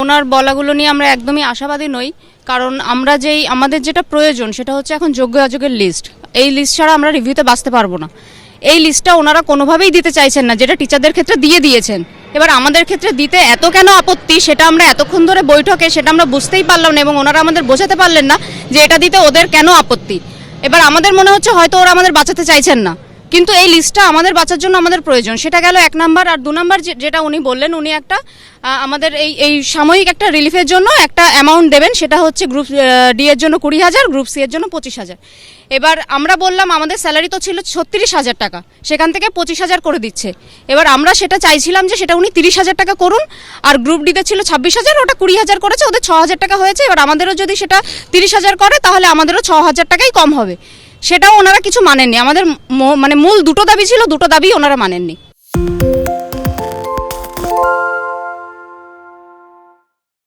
ওনার বলাগুলো নিয়ে আমরা একদমই আশাবাদী নই, কারণ আমরা আমাদের যেটা প্রয়োজন সেটা হচ্ছে এখন যোগ্য অযোগ্যের লিস্ট। এই লিস্ট ছাড়া আমরা রিভিউতে বাঁচতে পারবো না। এই লিস্টটা ওনারা কোনোভাবেই দিতে চাইছেন না, যেটা টিচারদের ক্ষেত্রে দিয়ে দিয়েছেন। এবার আমাদের ক্ষেত্রে দিতে এত কেন আপত্তি, সেটা আমরা এতক্ষণ ধরে বৈঠকে সেটা আমরা বুঝতেই পারলাম না, এবং ওনারা আমাদের বোঝাতে পারলেন না যে এটা দিতে ওদের কেন আপত্তি। এবার আমাদের মনে হচ্ছে হয়তো ওরা আমাদের বাঁচাতে চাইছেন না, কিন্তু এই লিস্টটা আমাদের বাঁচার জন্য আমাদের প্রয়োজন। সেটা গেল 1 নাম্বার। আর 2 নাম্বার যেটা উনি বললেন, উনি একটা আমাদের এই সাময়িক একটা রিলিফের জন্য একটা অ্যামাউন্ট দেবেন, সেটা হচ্ছে গ্রুপ ডি এর জন্য 20,000, গ্রুপ সি এর জন্য 25,000। এবার আমরা বললাম আমাদের স্যালারি তো ছিল 36,000 টাকা, সেখান থেকে 25,000 করে দিচ্ছে। এবার আমরা সেটা চাইছিলাম যে সেটা উনি 30,000 টাকা করুন, আর গ্রুপ ডিতে ছিল 26,000, ওটা 20,000 করেছে, ওদের 6,000 টাকা হয়েছে। এবার আমাদেরও যদি সেটা 30,000 করে তাহলে আমাদেরও 6,000 টাকাই কম হবে। সেটাও ওনারা কিছু মানেননি। আমাদের মানে মূল দুটো দাবি ছিল, দুটো দাবি ওনারা মানেননি।